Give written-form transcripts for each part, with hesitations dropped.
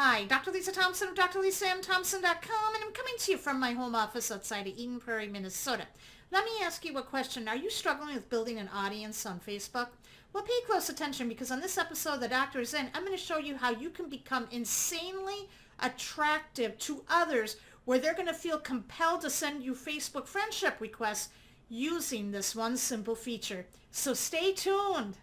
Hi, Dr. Lisa Thompson of drlisamthompson.com, and I'm coming to you from my home office outside of Eden Prairie, Minnesota. Let me ask you a question. Are you struggling with building an audience on Facebook? Well, pay close attention because on this episode, The Doctor is In, I'm going to show you how you can become insanely attractive to others where they're going to feel compelled to send you Facebook friendship requests using this one simple feature. So stay tuned.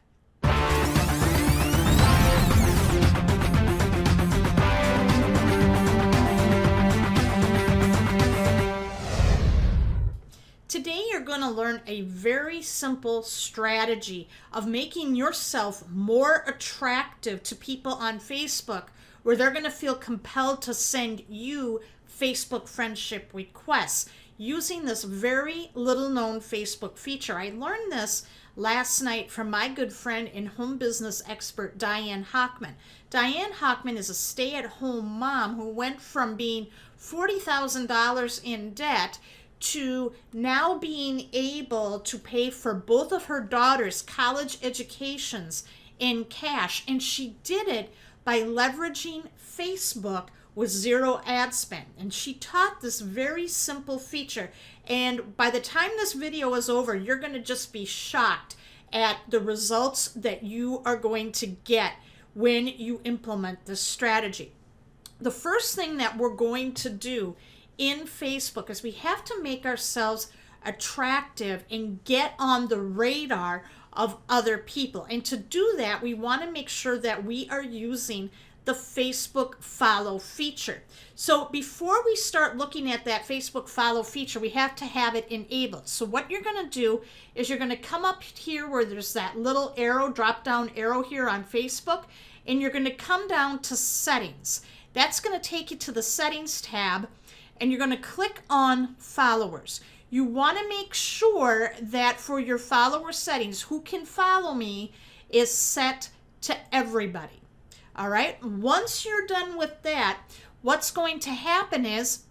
Today you're going to learn a very simple strategy of making yourself more attractive to people on Facebook where they're going to feel compelled to send you Facebook friendship requests using this very little known Facebook feature. I learned this last night from my good friend and home business expert Diane Hockman. Diane Hockman is a stay-at-home mom who went from being $40,000 in debt to now being able to pay for both of her daughters' college educations in cash. And she did it by leveraging Facebook with zero ad spend. And she taught this very simple feature. And by the time this video is over, you're going to just be shocked at the results that you are going to get when you implement this strategy. The first thing that we're going to do in Facebook is we have to make ourselves attractive and get on the radar of other people. And to do that, we want to make sure that we are using the Facebook follow feature. So before we start looking at that Facebook follow feature, we have to have it enabled. So what you're going to do is you're going to come up here where there's that little arrow, drop down arrow here on Facebook, and you're going to come down to settings. That's going to take you to the settings tab, and you're going to click on followers. You want to make sure that for your follower settings, who can follow me is set to everybody. All right. Once you're done with that, what's going to happen is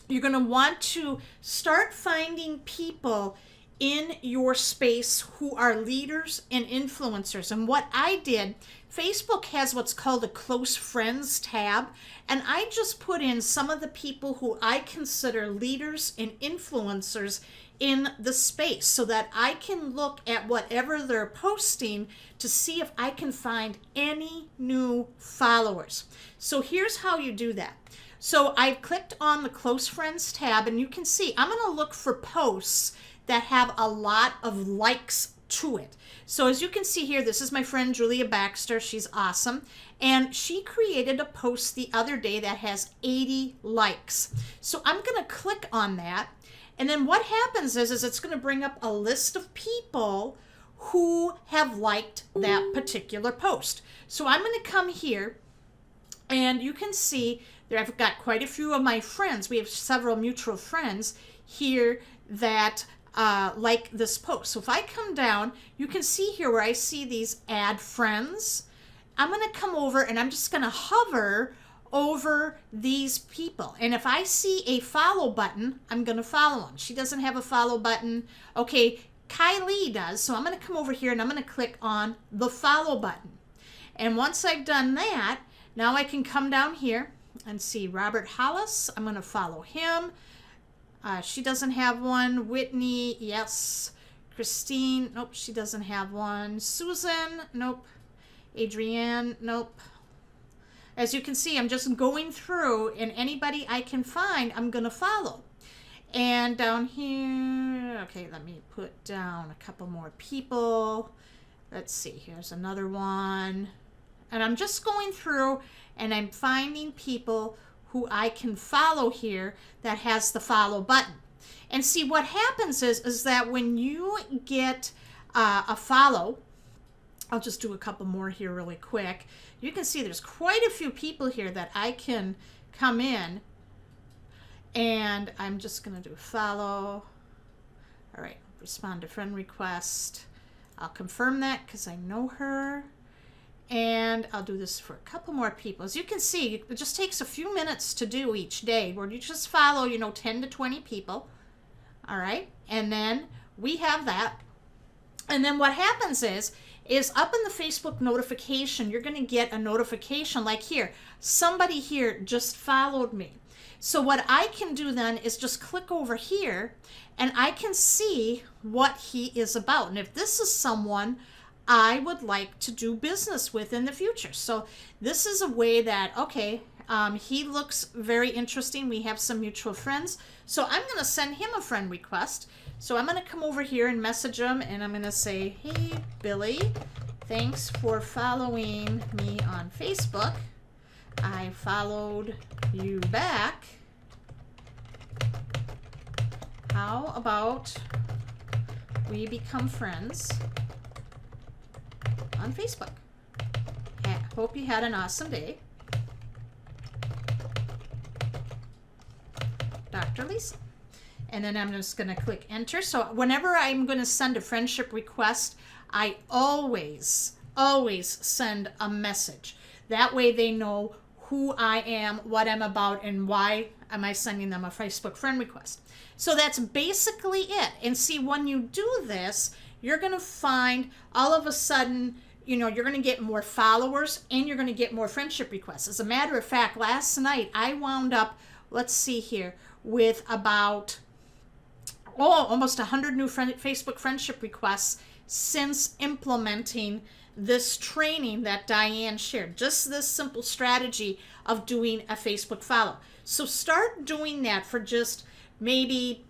you're going to want to start finding people in your space who are leaders and influencers. And what I did, Facebook has what's called a close friends tab, and I just put in some of the people who I consider leaders and influencers in the space so that I can look at whatever they're posting to see if I can find any new followers. So here's how you do that. So I've clicked on the close friends tab, and you can see I'm going to look for posts that have a lot of likes to it. So as you can see here, this is my friend Julia Baxter. She's awesome. And she created a post the other day that has 80 likes. So I'm going to click on that. And then what happens is it's going to bring up a list of people who have liked that particular post. So I'm going to come here, and you can see there I've got quite a few of my friends. We have several mutual friends here that like this post. So if I come down, you can see here where I see these add friends. I'm going to come over and I'm just going to hover over these people. And if I see a follow button, I'm going to follow them. She doesn't have a follow button. Okay, Kylie does. So I'm going to come over here and I'm going to click on the follow button. And once I've done that, now I can come down here and see Robert Hollis. I'm going to follow him. She doesn't have one. Whitney, yes. Christine, nope, she doesn't have one. Susan, nope. Adrienne, nope. As you can see, I'm just going through, and anybody I can find, I'm going to follow. And down here, okay, let me put down a couple more people. Let's see, here's another one. And I'm just going through, and I'm finding people who I can follow here that has the follow button. And see what happens is that when you get a follow, I'll just do a couple more here really quick. You can see there's quite a few people here that I can come in, and I'm just going to do follow. All right, respond to friend request. I'll confirm that because I know her. And I'll do this for a couple more people. As you can see, it just takes a few minutes to do each day where you just follow, 10 to 20 people. All right. And then we have that. And then what happens is is up in the Facebook notification, you're going to get a notification like here, somebody here just followed me. So what I can do then is just click over here and I can see what he is about. And if this is someone I would like to do business with in the future. So this is a way that, okay, he looks very interesting. We have some mutual friends. So I'm going to send him a friend request. So I'm going to come over here and message him, and I'm going to say, hey, Billy, thanks for following me on Facebook. I followed you back. How about we become friends on Facebook? Hope you had an awesome day. Dr. Lisa. And then I'm just going to click enter. So whenever I'm going to send a friendship request, I always send a message. That way they know who I am, what I'm about, and why am I sending them a Facebook friend request. So that's basically it. And see, when you do this, you're going to find all of a sudden, you know, you're going to get more followers and you're going to get more friendship requests. As a matter of fact, last night I wound up, let's see here, with about almost 100 new Facebook friendship requests since implementing this training that Diane shared. Just this simple strategy of doing a Facebook follow. So start doing that for just maybe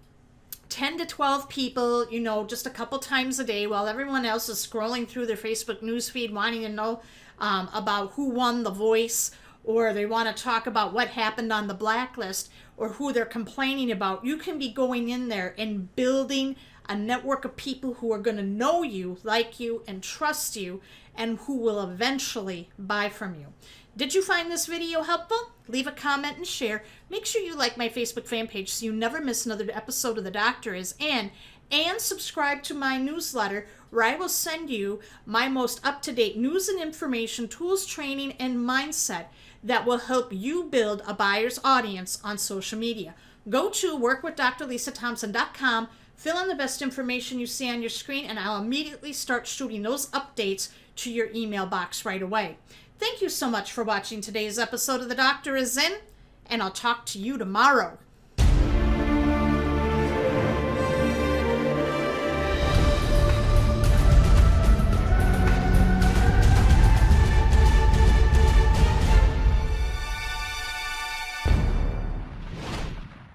10 to 12 people, you know, just a couple times a day while everyone else is scrolling through their Facebook newsfeed wanting to know about who won The Voice, or they want to talk about what happened on the blacklist, or who they're complaining about. You can be going in there and building a network of people who are going to know you, like you, and trust you, and who will eventually buy from you. Did you find this video helpful? Leave a comment and share. Make sure you like my Facebook fan page so you never miss another episode of The Doctor Is In. And subscribe to my newsletter where I will send you my most up-to-date news and information, tools, training, and mindset that will help you build a buyer's audience on social media. Go to workwithdrlisathompson.com, fill in the best information you see on your screen, and I'll immediately start shooting those updates to your email box right away. Thank you so much for watching today's episode of The Doctor Is In, and I'll talk to you tomorrow.